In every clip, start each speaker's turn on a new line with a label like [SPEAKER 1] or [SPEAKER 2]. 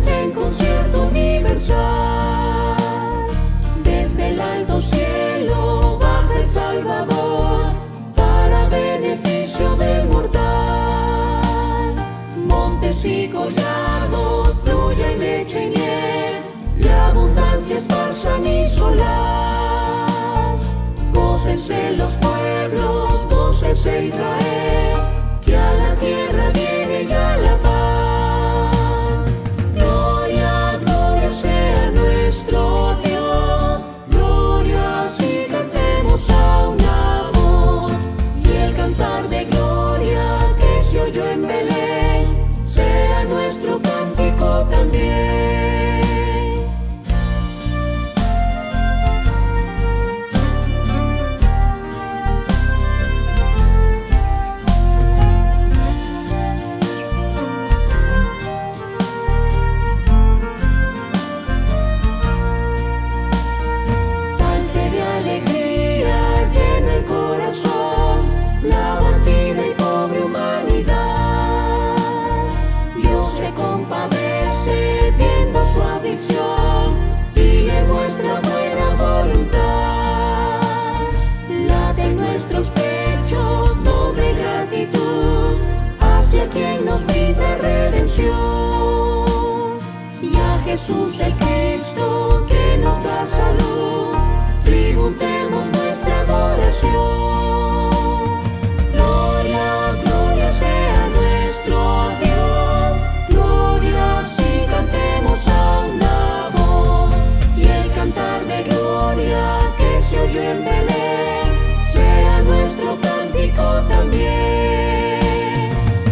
[SPEAKER 1] en concierto universal. Desde el alto cielo baja el Salvador para beneficio del mortal. Montes y collados fluyen leche y miel, y abundancia esparzan y solar. Gócense los pueblos, gócese Israel, que a la tierra viene ya la paz. Gloria, gloria sea nuestro Dios, gloria si cantemos a una voz. Y el cantar de gloria que se oyó en Belén sea nuestro cántico también. La abatida y pobre humanidad, Dios se compadece viendo su aflicción y le muestra buena voluntad. Late en nuestros pechos noble gratitud hacia quien nos brinda redención, y a Jesús el Cristo que nos da salud tributemos nuestra adoración. Sea nuestro Dios, gloria si cantemos a una voz. Y el cantar de gloria que se oyó en Belén sea nuestro cántico también.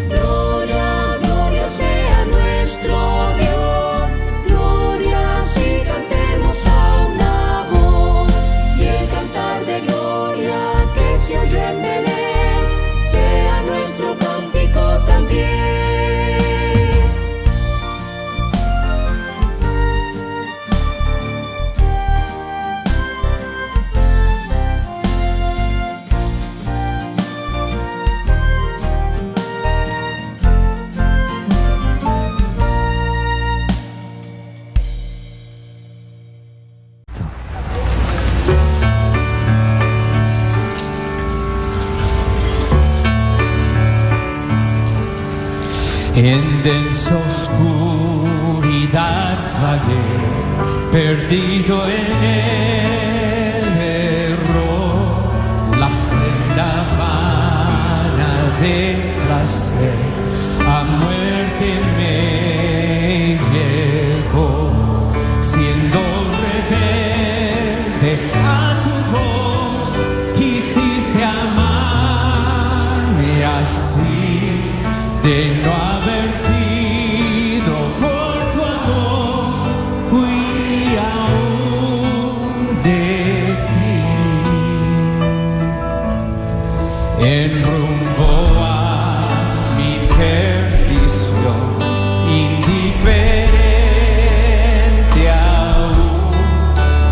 [SPEAKER 1] Gloria, gloria sea nuestro Dios, gloria si cantemos a una voz. Y el cantar de gloria que se oyó en Belén sea nuestro cántico también.
[SPEAKER 2] En densa oscuridad vagué, perdido en el error, la senda vana de placer a muerte me llevó, siendo rebelde a tu voz, quisiste amarme así, de no haber sido por tu amor, huí aún de ti. En rumbo a mi perdición, indiferente aún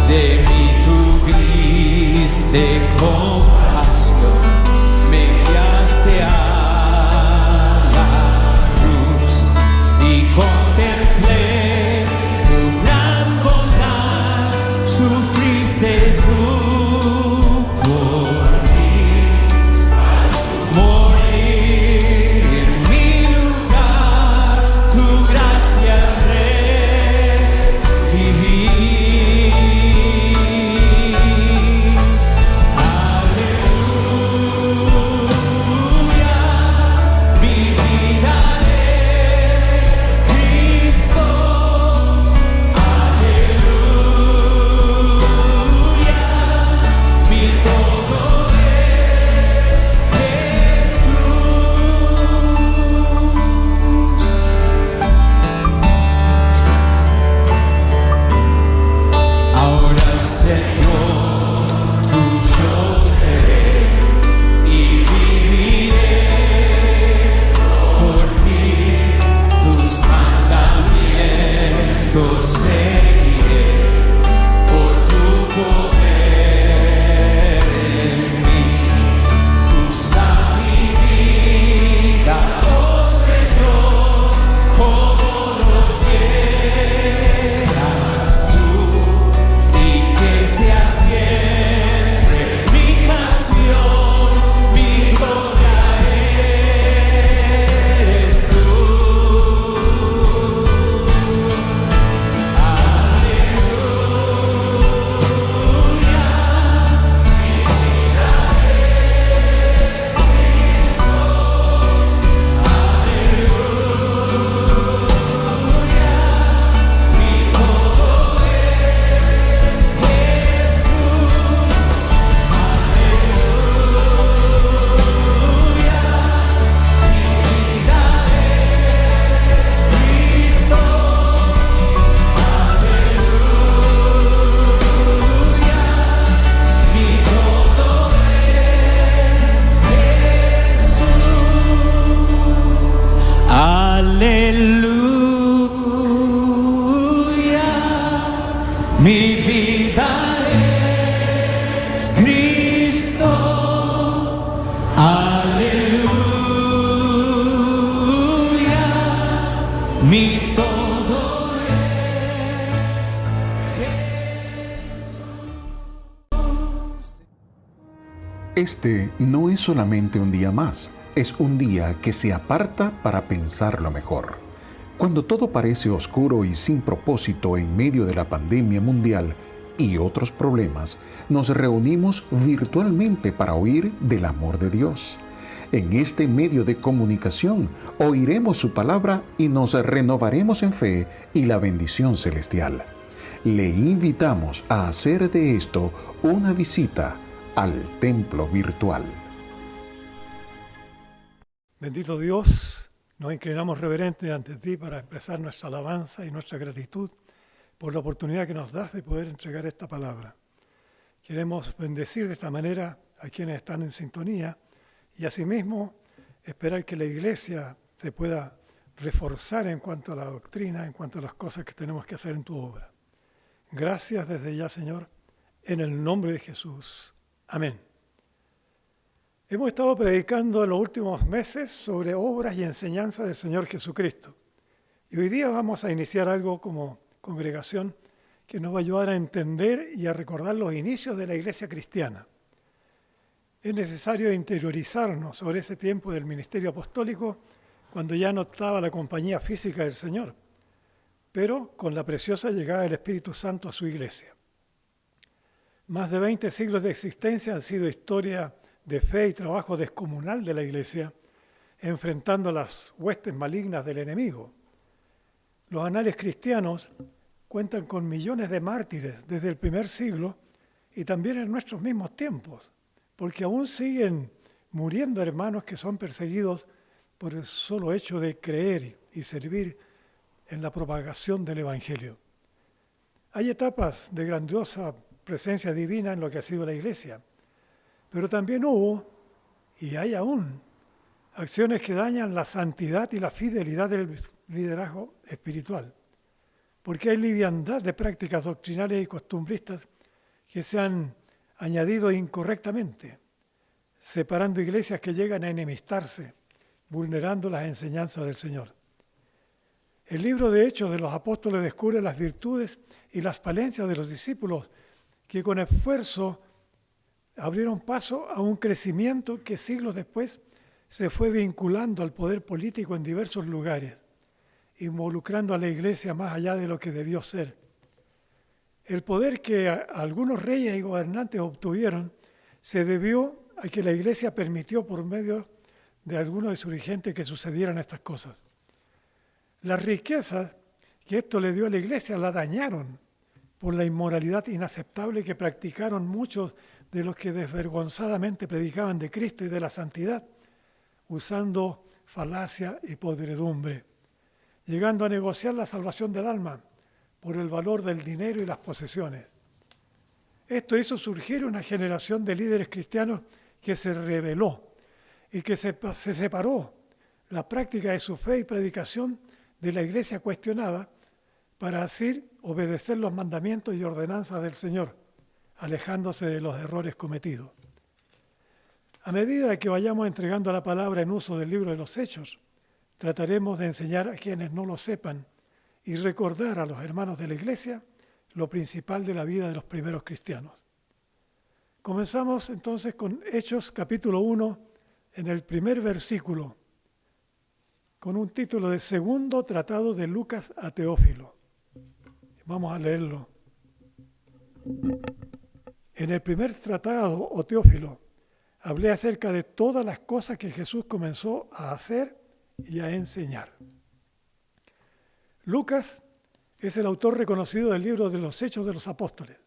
[SPEAKER 2] de mi tu triste compasión, me guiaste a contemplé tu gran bondad, sufriste tú por mí, morir en mi lugar, tu gracia recibí. Aleluya, mi vida seguiré por tu poder en mí. Usa mi vida, oh Señor, como lo quieres. mi vida es Cristo. Aleluya, mi todo es Jesús.
[SPEAKER 3] Este no es solamente un día más, es un día que se aparta para pensarlo mejor. Cuando todo parece oscuro y sin propósito en medio de la pandemia mundial y otros problemas, nos reunimos virtualmente para oír del amor de Dios. En este medio de comunicación oiremos su palabra y nos renovaremos en fe y la bendición celestial. Le invitamos a hacer de esto una visita al templo virtual.
[SPEAKER 4] Bendito Dios, nos inclinamos reverentes ante ti para expresar nuestra alabanza y nuestra gratitud por la oportunidad que nos das de poder entregar esta palabra. Queremos bendecir de esta manera a quienes están en sintonía y asimismo esperar que la iglesia se pueda reforzar en cuanto a la doctrina, en cuanto a las cosas que tenemos que hacer en tu obra. Gracias desde ya, Señor, en el nombre de Jesús. Amén. Hemos estado predicando en los últimos meses sobre obras y enseñanzas del Señor Jesucristo. Y hoy día vamos a iniciar algo como congregación que nos va a ayudar a entender y a recordar los inicios de la iglesia cristiana. Es necesario interiorizarnos sobre ese tiempo del ministerio apostólico cuando ya no estaba la compañía física del Señor, pero con la preciosa llegada del Espíritu Santo a su iglesia. Más de 20 siglos de existencia han sido historia de fe y trabajo descomunal de la iglesia, enfrentando las huestes malignas del enemigo. Los anales cristianos cuentan con millones de mártires desde el primer siglo y también en nuestros mismos tiempos, porque aún siguen muriendo hermanos que son perseguidos por el solo hecho de creer y servir en la propagación del Evangelio. Hay etapas de grandiosa presencia divina en lo que ha sido la iglesia, pero también hubo, y hay aún, acciones que dañan la santidad y la fidelidad del liderazgo espiritual, porque hay liviandad de prácticas doctrinales y costumbristas que se han añadido incorrectamente, separando iglesias que llegan a enemistarse, vulnerando las enseñanzas del Señor. El libro de Hechos de los Apóstoles descubre las virtudes y las falencias de los discípulos que con esfuerzo abrieron paso a un crecimiento que siglos después se fue vinculando al poder político en diversos lugares, involucrando a la iglesia más allá de lo que debió ser. El poder que algunos reyes y gobernantes obtuvieron se debió a que la iglesia permitió por medio de algunos de sus dirigentes que sucedieran estas cosas. Las riquezas que esto le dio a la iglesia la dañaron por la inmoralidad inaceptable que practicaron muchos de los que desvergonzadamente predicaban de Cristo y de la santidad, usando falacia y podredumbre, llegando a negociar la salvación del alma por el valor del dinero y las posesiones. Esto hizo surgir una generación de líderes cristianos que se rebeló y que se separó la práctica de su fe y predicación de la iglesia cuestionada para así obedecer los mandamientos y ordenanzas del Señor, alejándose de los errores cometidos. A medida que vayamos entregando la palabra en uso del libro de los Hechos, trataremos de enseñar a quienes no lo sepan y recordar a los hermanos de la iglesia lo principal de la vida de los primeros cristianos. Comenzamos entonces con Hechos capítulo 1, en el primer versículo, con un título de Segundo Tratado de Lucas a Teófilo. Vamos a leerlo. En el primer tratado, o Teófilo, hablé acerca de todas las cosas que Jesús comenzó a hacer y a enseñar. Lucas es el autor reconocido del libro de los Hechos de los Apóstoles,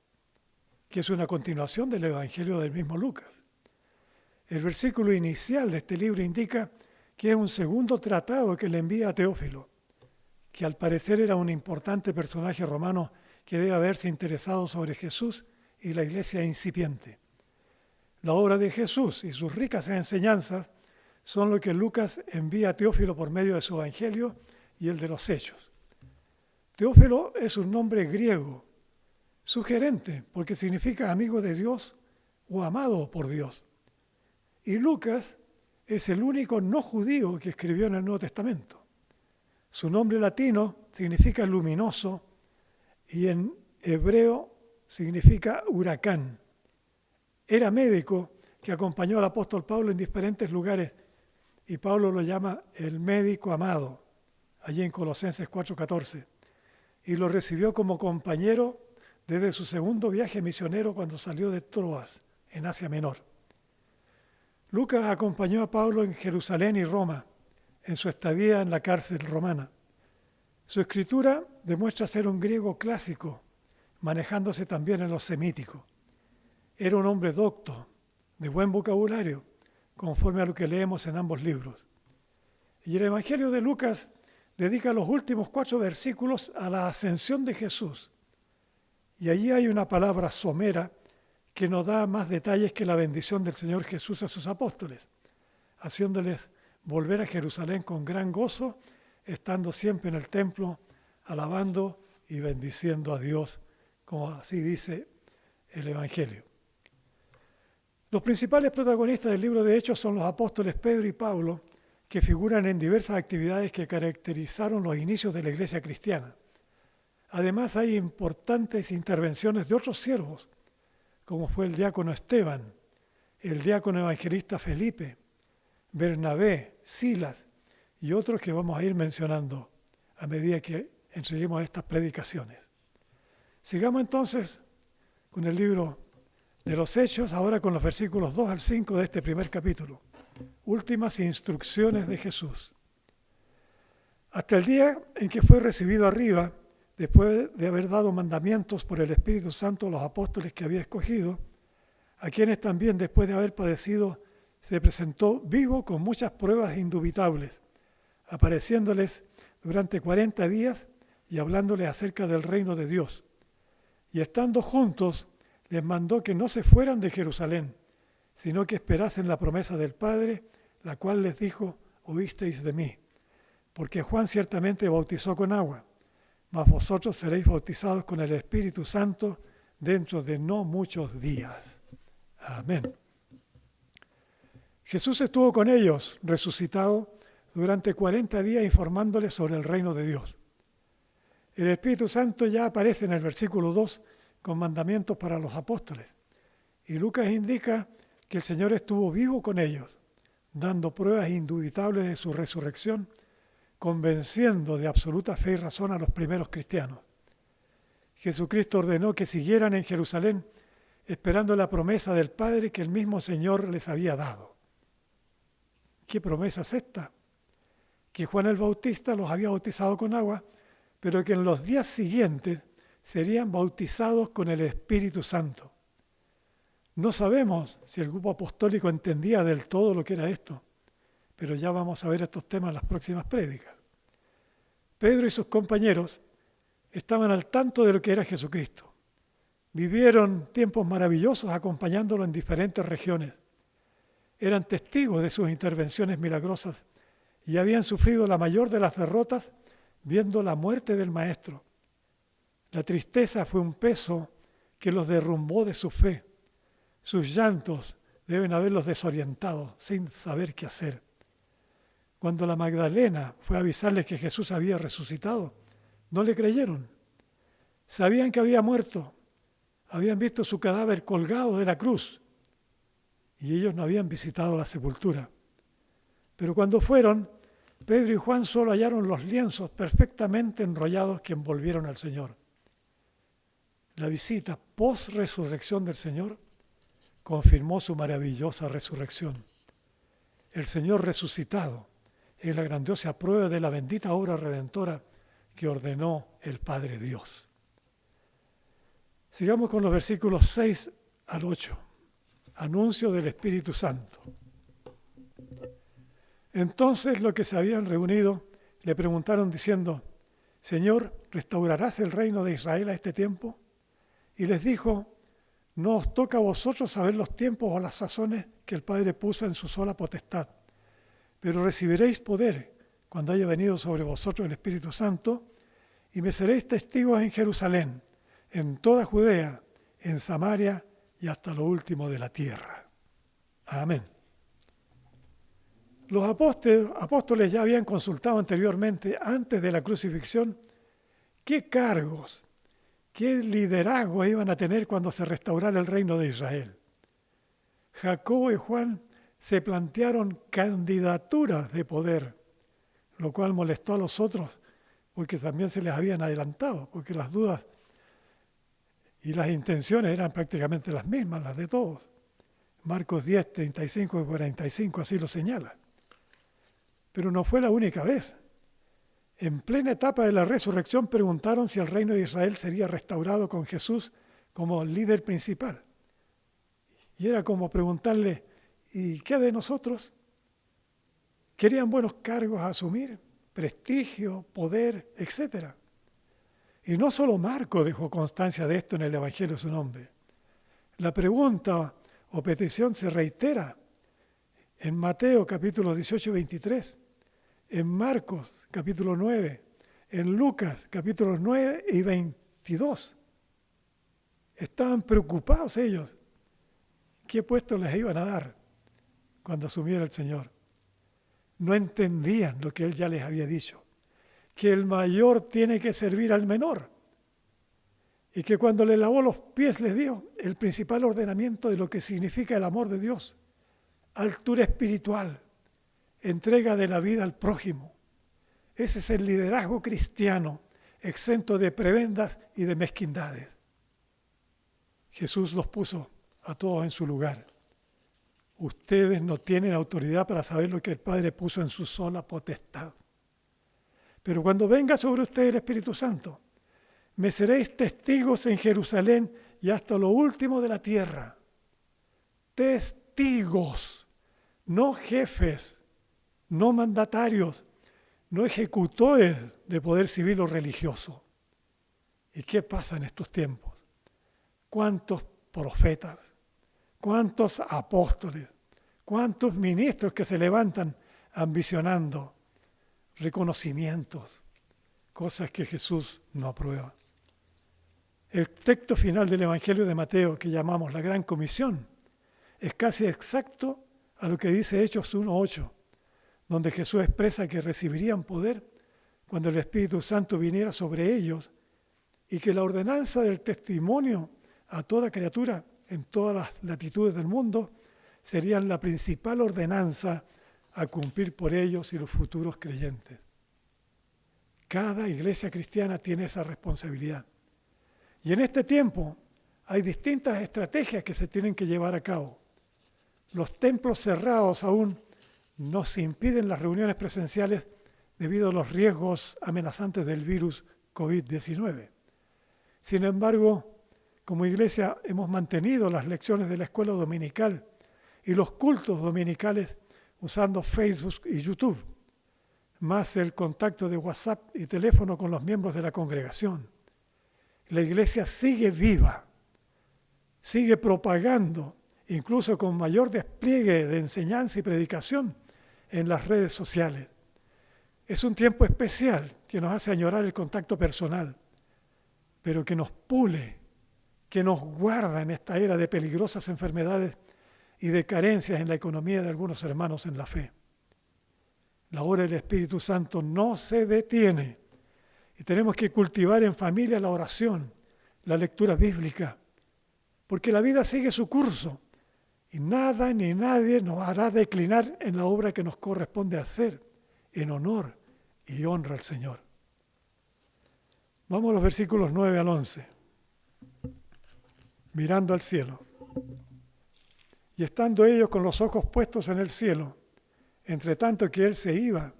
[SPEAKER 4] que es una continuación del Evangelio del mismo Lucas. El versículo inicial de este libro indica que es un segundo tratado que le envía a Teófilo, que al parecer era un importante personaje romano que debe haberse interesado sobre Jesús y la iglesia incipiente. La obra de Jesús y sus ricas enseñanzas son lo que Lucas envía a Teófilo por medio de su Evangelio y el de los Hechos. Teófilo es un nombre griego. sugerente, porque significa amigo de Dios o amado por Dios. Y Lucas es el único no judío que escribió en el Nuevo Testamento. Su nombre latino significa luminoso y en hebreo significa huracán. Era médico que acompañó al apóstol Pablo en diferentes lugares y Pablo lo llama el médico amado, allí en Colosenses 4:14, y lo recibió como compañero desde su segundo viaje misionero cuando salió de Troas, en Asia Menor. Lucas acompañó a Pablo en Jerusalén y Roma, en su estadía en la cárcel romana. Su escritura demuestra ser un griego clásico, manejándose también en lo semítico. Era un hombre docto, de buen vocabulario, conforme a lo que leemos en ambos libros. Y el Evangelio de Lucas dedica los últimos 4 versículos a la ascensión de Jesús. Y allí hay una palabra somera que nos da más detalles que la bendición del Señor Jesús a sus apóstoles, haciéndoles volver a Jerusalén con gran gozo, estando siempre en el templo, alabando y bendiciendo a Dios, como así dice el Evangelio. Los principales protagonistas del libro de Hechos son los apóstoles Pedro y Pablo, que figuran en diversas actividades que caracterizaron los inicios de la iglesia cristiana. Además, hay importantes intervenciones de otros siervos, como fue el diácono Esteban, el diácono evangelista Felipe, Bernabé, Silas y otros que vamos a ir mencionando a medida que entreguemos estas predicaciones. Sigamos entonces con el libro de los Hechos, ahora con los versículos 2 al 5 de este primer capítulo. Últimas instrucciones de Jesús. Hasta el día en que fue recibido arriba, después de haber dado mandamientos por el Espíritu Santo a los apóstoles que había escogido, a quienes también después de haber padecido se presentó vivo con muchas pruebas indubitables, apareciéndoles durante 40 días y hablándoles acerca del reino de Dios. Y estando juntos, les mandó que no se fueran de Jerusalén, sino que esperasen la promesa del Padre, la cual les dijo: oísteis de mí. Porque Juan ciertamente bautizó con agua, mas vosotros seréis bautizados con el Espíritu Santo dentro de no muchos días. Amén. Jesús estuvo con ellos, resucitado, durante 40 días informándoles sobre el reino de Dios. El Espíritu Santo ya aparece en el versículo 2 con mandamientos para los apóstoles. Y Lucas indica que el Señor estuvo vivo con ellos, dando pruebas indubitables de su resurrección, convenciendo de absoluta fe y razón a los primeros cristianos. Jesucristo ordenó que siguieran en Jerusalén, esperando la promesa del Padre que el mismo Señor les había dado. ¿Qué promesa es esta? Que Juan el Bautista los había bautizado con agua, pero que en los días siguientes serían bautizados con el Espíritu Santo. No sabemos si el grupo apostólico entendía del todo lo que era esto, pero ya vamos a ver estos temas en las próximas prédicas. Pedro y sus compañeros estaban al tanto de lo que era Jesucristo. Vivieron tiempos maravillosos acompañándolo en diferentes regiones. Eran testigos de sus intervenciones milagrosas y habían sufrido la mayor de las derrotas viendo la muerte del Maestro. La tristeza fue un peso que los derrumbó de su fe. Sus llantos deben haberlos desorientado sin saber qué hacer. Cuando la Magdalena fue a avisarles que Jesús había resucitado, no le creyeron. Sabían que había muerto, habían visto su cadáver colgado de la cruz y ellos no habían visitado la sepultura. Pero cuando fueron, Pedro y Juan solo hallaron los lienzos perfectamente enrollados que envolvieron al Señor. La visita post-resurrección del Señor confirmó su maravillosa resurrección. El Señor resucitado es la grandiosa prueba de la bendita obra redentora que ordenó el Padre Dios. Sigamos con los versículos 6 al 8. Anuncio del Espíritu Santo. Entonces los que se habían reunido le preguntaron diciendo: Señor, ¿restaurarás el reino de Israel a este tiempo? Y les dijo: no os toca a vosotros saber los tiempos o las sazones que el Padre puso en su sola potestad, pero recibiréis poder cuando haya venido sobre vosotros el Espíritu Santo, y me seréis testigos en Jerusalén, en toda Judea, en Samaria y hasta lo último de la tierra. Amén. Los apóstoles ya habían consultado anteriormente, antes de la crucifixión, qué cargos, qué liderazgo iban a tener cuando se restaurara el reino de Israel. Jacobo y Juan se plantearon candidaturas de poder, lo cual molestó a los otros porque también se les habían adelantado, porque las dudas y las intenciones eran prácticamente las mismas, las de todos. Marcos 10, 35 y 45 así lo señala. Pero no fue la única vez. En plena etapa de la resurrección preguntaron si el reino de Israel sería restaurado con Jesús como líder principal. Y era como preguntarle, ¿y qué de nosotros? Querían buenos cargos a asumir, prestigio, poder, etc. Y no solo Marco dejó constancia de esto en el Evangelio de su nombre. La pregunta o petición se reitera en Mateo capítulo 18 y 23, en Marcos capítulo 9, en Lucas capítulos 9 y 22. Estaban preocupados ellos. ¿Qué puesto les iban a dar cuando asumiera el Señor? No entendían lo que Él ya les había dicho, que el mayor tiene que servir al menor. Y que cuando le lavó los pies les dio el principal ordenamiento de lo que significa el amor de Dios, altura espiritual, entrega de la vida al prójimo. Ese es el liderazgo cristiano, exento de prebendas y de mezquindades. Jesús los puso a todos en su lugar. Ustedes no tienen autoridad para saber lo que el Padre puso en su sola potestad. Pero cuando venga sobre ustedes el Espíritu Santo, me seréis testigos en Jerusalén y hasta lo último de la tierra. Testigos, no jefes, no mandatarios, no ejecutores de poder civil o religioso. ¿Y qué pasa en estos tiempos? ¿Cuántos profetas? ¿Cuántos apóstoles? ¿Cuántos ministros que se levantan ambicionando reconocimientos? Cosas que Jesús no aprueba. El texto final del Evangelio de Mateo, que llamamos la Gran Comisión, es casi exacto a lo que dice Hechos 1:8, donde Jesús expresa que recibirían poder cuando el Espíritu Santo viniera sobre ellos y que la ordenanza del testimonio a toda criatura en todas las latitudes del mundo serían la principal ordenanza a cumplir por ellos y los futuros creyentes. Cada iglesia cristiana tiene esa responsabilidad. Y en este tiempo hay distintas estrategias que se tienen que llevar a cabo. Los templos cerrados aún nos impiden las reuniones presenciales debido a los riesgos amenazantes del virus COVID-19. Sin embargo, como iglesia hemos mantenido las lecciones de la escuela dominical y los cultos dominicales usando Facebook y YouTube, más el contacto de WhatsApp y teléfono con los miembros de la congregación. La iglesia sigue viva, sigue propagando, incluso con mayor despliegue de enseñanza y predicación en las redes sociales. Es un tiempo especial que nos hace añorar el contacto personal, pero que nos pule, que nos guarda en esta era de peligrosas enfermedades y de carencias en la economía de algunos hermanos en la fe. La obra del Espíritu Santo no se detiene y tenemos que cultivar en familia la oración, la lectura bíblica, porque la vida sigue su curso y nada ni nadie nos hará declinar en la obra que nos corresponde hacer en honor y honra al Señor. Vamos a los versículos 9 al 11. Mirando al cielo. Y estando ellos con los ojos puestos en el cielo, entre tanto que él se iba,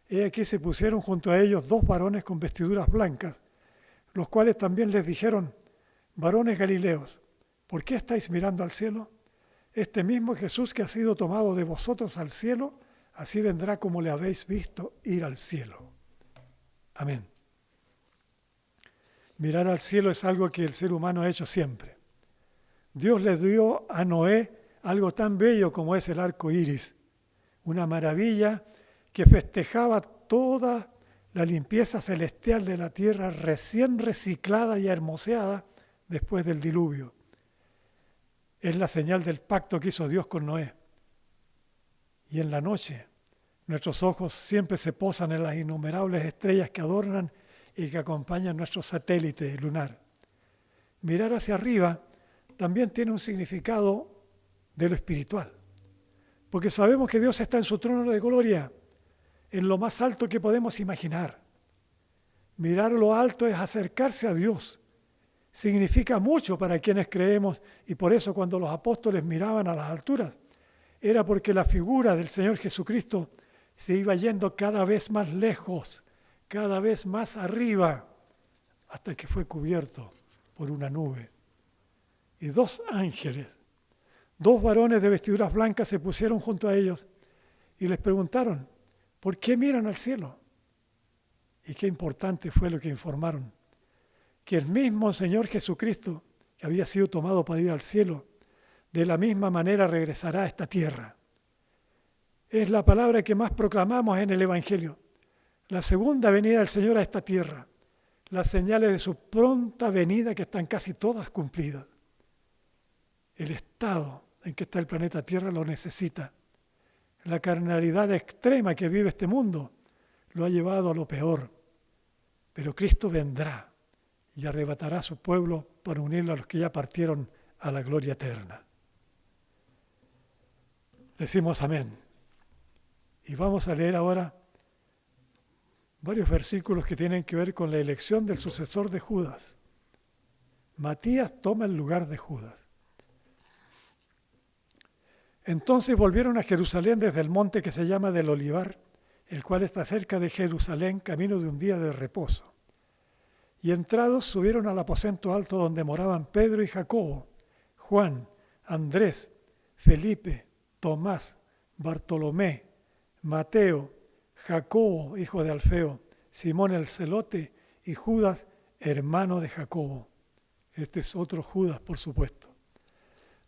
[SPEAKER 4] he aquí se pusieron junto a ellos 2 varones con vestiduras blancas, los cuales también les dijeron: varones galileos, ¿por qué estáis mirando al cielo? Este mismo Jesús que ha sido tomado de vosotros al cielo, así vendrá como le habéis visto ir al cielo. Amén. Mirar al cielo es algo que el ser humano ha hecho siempre. Dios le dio a Noé algo tan bello como es el arco iris, una maravilla que festejaba toda la limpieza celestial de la tierra recién reciclada y hermoseada después del diluvio. Es la señal del pacto que hizo Dios con Noé. Y en la noche, nuestros ojos siempre se posan en las innumerables estrellas que adornan y que acompañan nuestro satélite lunar. Mirar hacia arriba también tiene un significado de lo espiritual, porque sabemos que Dios está en su trono de gloria, en lo más alto que podemos imaginar. Mirar lo alto es acercarse a Dios. Significa mucho para quienes creemos, y por eso cuando los apóstoles miraban a las alturas, era porque la figura del Señor Jesucristo se iba yendo cada vez más lejos, cada vez más arriba, hasta que fue cubierto por una nube. Y dos ángeles, dos varones de vestiduras blancas se pusieron junto a ellos y les preguntaron, ¿por qué miran al cielo? Y qué importante fue lo que informaron, que el mismo Señor Jesucristo, que había sido tomado para ir al cielo, de la misma manera regresará a esta tierra. Es la palabra que más proclamamos en el Evangelio. La segunda venida del Señor a esta tierra. Las señales de su pronta venida que están casi todas cumplidas. El estado en que está el planeta Tierra lo necesita. La carnalidad extrema que vive este mundo lo ha llevado a lo peor. Pero Cristo vendrá y arrebatará a su pueblo para unirlo a los que ya partieron a la gloria eterna. Decimos amén. Y vamos a leer ahora varios versículos que tienen que ver con la elección del sucesor de Judas. Matías toma el lugar de Judas. Entonces volvieron a Jerusalén desde el monte que se llama del Olivar, el cual está cerca de Jerusalén, camino de un día de reposo. Y entrados subieron al aposento alto donde moraban Pedro y Jacobo, Juan, Andrés, Felipe, Tomás, Bartolomé, Mateo, Jacobo, hijo de Alfeo, Simón el celote y Judas, hermano de Jacobo. Este es otro Judas, por supuesto.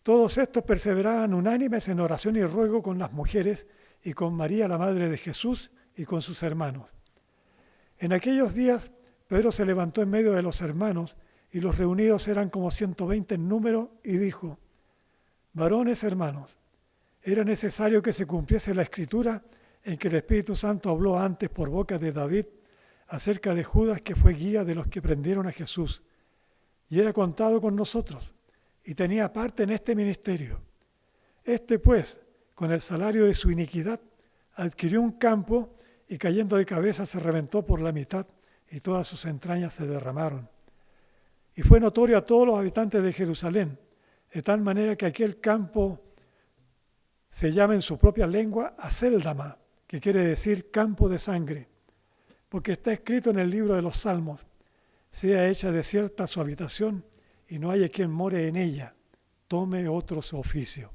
[SPEAKER 4] Todos estos perseveraban unánimes en oración y ruego con las mujeres y con María, la madre de Jesús, y con sus hermanos. En aquellos días, Pedro se levantó en medio de los hermanos, y los reunidos eran como 120 en número, y dijo, varones hermanos, era necesario que se cumpliese la Escritura en que el Espíritu Santo habló antes por boca de David acerca de Judas, que fue guía de los que prendieron a Jesús, y era contado con nosotros, y tenía parte en este ministerio. Este, pues, con el salario de su iniquidad, adquirió un campo y cayendo de cabeza se reventó por la mitad y todas sus entrañas se derramaron. Y fue notorio a todos los habitantes de Jerusalén, de tal manera que aquel campo se llama en su propia lengua Acéldama, que quiere decir campo de sangre, porque está escrito en el libro de los Salmos, sea hecha desierta su habitación y no haya quien more en ella, tome otro su oficio.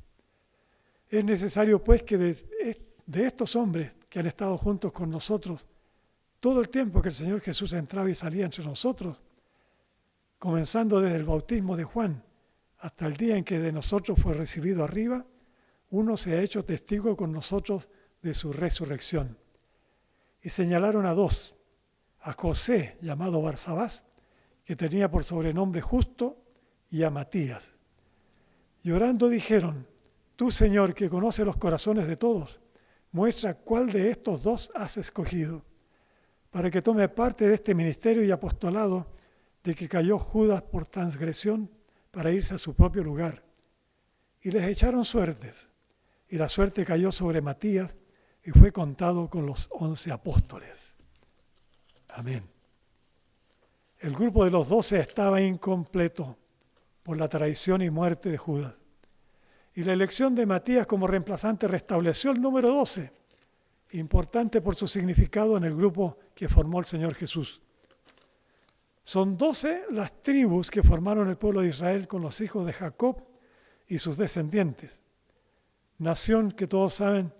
[SPEAKER 4] Es necesario pues que de estos hombres que han estado juntos con nosotros todo el tiempo que el Señor Jesús entraba y salía entre nosotros, comenzando desde el bautismo de Juan hasta el día en que de nosotros fue recibido arriba, uno se ha hecho testigo con nosotros de su resurrección. Y señalaron a dos, a José, llamado Barsabás, que tenía por sobrenombre Justo, y a Matías. Y orando dijeron, tú, Señor, que conoces los corazones de todos, muestra cuál de estos dos has escogido, para que tome parte de este ministerio y apostolado de que cayó Judas por transgresión para irse a su propio lugar. Y les echaron suertes, y la suerte cayó sobre Matías, y fue contado con los 11 apóstoles. Amén. El grupo de los 12 estaba incompleto por la traición y muerte de Judas. Y la elección de Matías como reemplazante restableció el número 12, importante por su significado en el grupo que formó el Señor Jesús. Son 12 las tribus que formaron el pueblo de Israel con los hijos de Jacob y sus descendientes. Nación que todos saben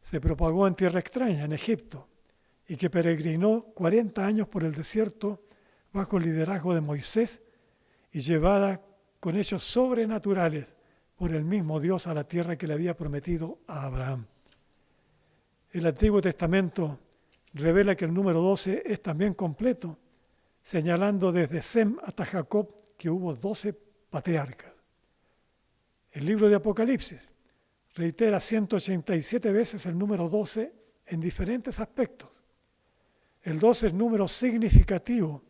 [SPEAKER 4] se propagó en tierra extraña, en Egipto, y que peregrinó 40 años por el desierto bajo el liderazgo de Moisés y llevada con hechos sobrenaturales por el mismo Dios a la tierra que le había prometido a Abraham. El Antiguo Testamento revela que el número 12 es también completo, señalando desde Sem hasta Jacob, que hubo 12 patriarcas. El libro de Apocalipsis reitera 187 veces el número 12 en diferentes aspectos. El 12 es número significativo,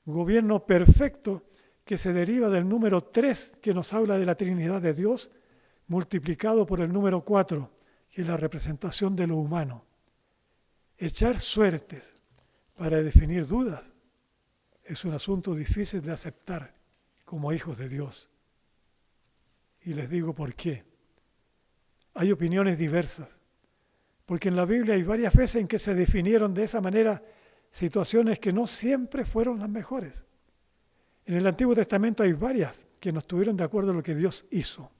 [SPEAKER 4] gobierno perfecto, que se deriva del número 3, que nos habla de la Trinidad de Dios, multiplicado por el número 4, que es la representación de lo humano. Echar suertes para definir dudas es un asunto difícil de aceptar como hijos de Dios. Y les digo por qué. Hay opiniones diversas, porque en la Biblia hay varias veces en que se definieron de esa manera situaciones que no siempre fueron las mejores. En el Antiguo Testamento hay varias que no estuvieron de acuerdo en lo que Dios hizo.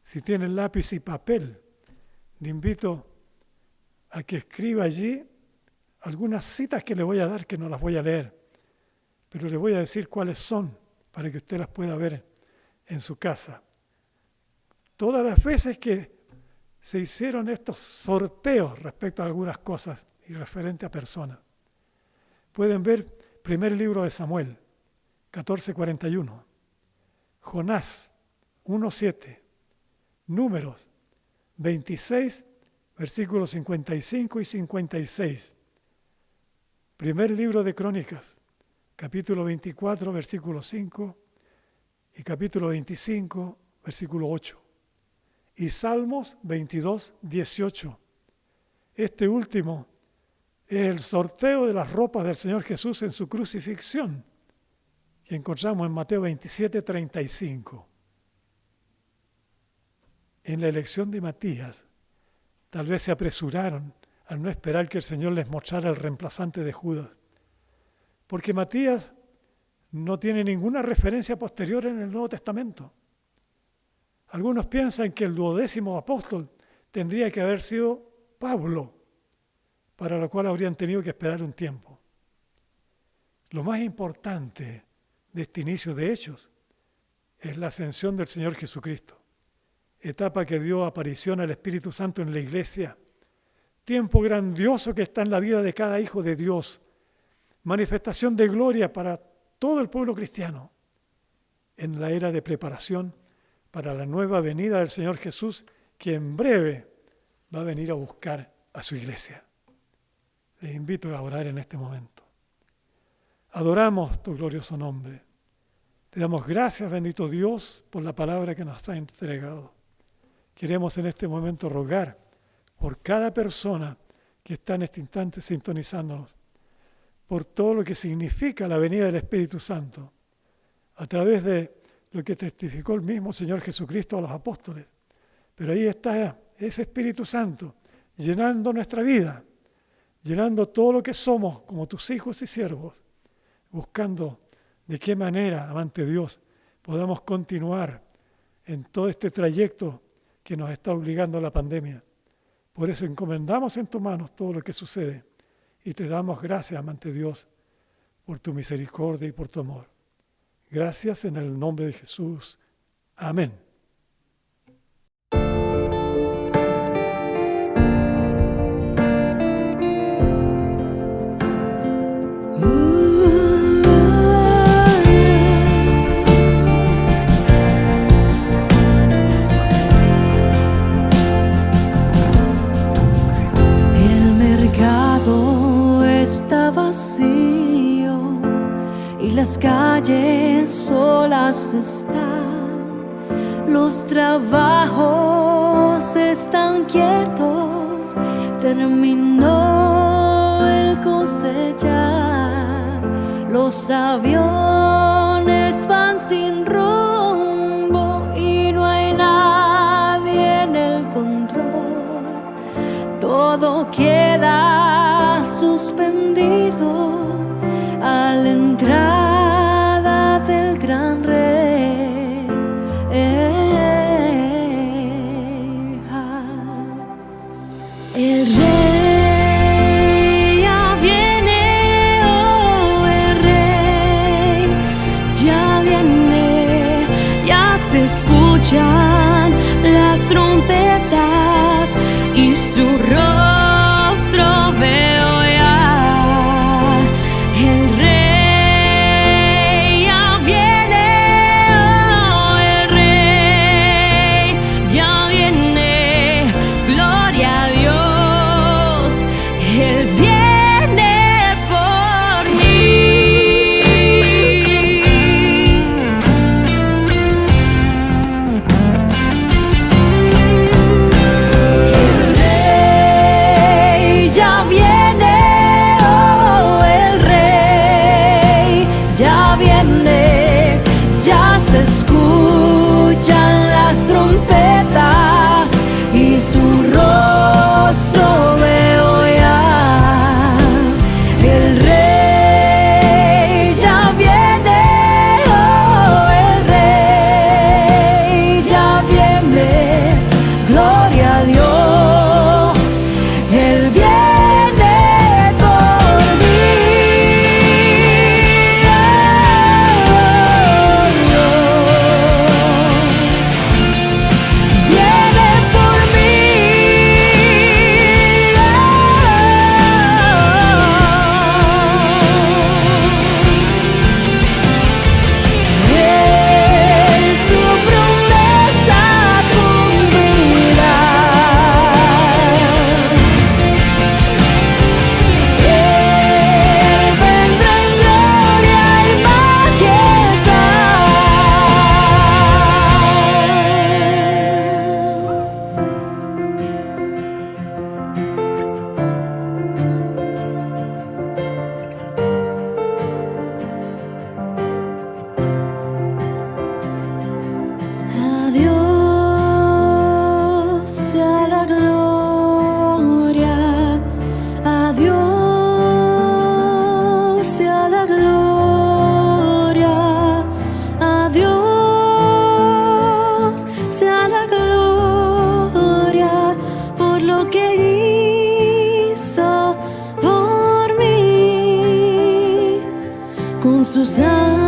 [SPEAKER 4] Si tienen lápiz y papel, le invito a que escriba allí algunas citas que le voy a dar, que no las voy a leer, pero le voy a decir cuáles son para que usted las pueda ver en su casa. Todas las veces que se hicieron estos sorteos respecto a algunas cosas y referente a personas, pueden ver primer libro de Samuel, 14:41, Jonás, 1:7, Números, 26, versículos 55 y 56, primer libro de Crónicas, capítulo 24, versículo 5 y capítulo 25, versículo 8. Y Salmos 22, 18. Este último es el sorteo de las ropas del Señor Jesús en su crucifixión, que encontramos en Mateo 27, 35. En la elección de Matías, tal vez se apresuraron al no esperar que el Señor les mostrara el reemplazante de Judas, porque Matías no tiene ninguna referencia posterior en el Nuevo Testamento. Algunos piensan que el 12º apóstol tendría que haber sido Pablo, para lo cual habrían tenido que esperar un tiempo. Lo más importante de este inicio de Hechos es la ascensión del Señor Jesucristo, etapa que dio aparición al Espíritu Santo en la iglesia, tiempo grandioso que está en la vida de cada hijo de Dios, manifestación de gloria para todo el pueblo cristiano, en la era de preparación para la nueva venida del Señor Jesús, que en breve va a venir a buscar a su iglesia. Les invito a orar en este momento. Adoramos tu glorioso nombre. Te damos gracias, bendito Dios, por la palabra que nos has entregado. Queremos en este momento rogar por cada persona que está en este instante sintonizándonos, por todo lo que significa la venida del Espíritu Santo, a través de lo que testificó el mismo Señor Jesucristo a los apóstoles. Pero ahí está ese Espíritu Santo llenando nuestra vida, llenando todo lo que somos como tus hijos y siervos, buscando de qué manera, amante Dios, podamos continuar en todo este trayecto que nos está obligando a la pandemia. Por eso encomendamos en tus manos todo lo que sucede y te damos gracias, amante Dios, por tu misericordia y por tu amor. Gracias en el nombre de Jesús. Amén.
[SPEAKER 1] El mercado está vacío y las calles solas están, los trabajos están quietos, terminó el cosechar, los aviones van sin rumbo y no hay nadie en el control, todo queda suspendido a la entrada del gran rey. El rey ya viene, oh, el rey ya viene, ya se escuchan las trompetas y su rostro veo ya. El rey ya viene. su sangre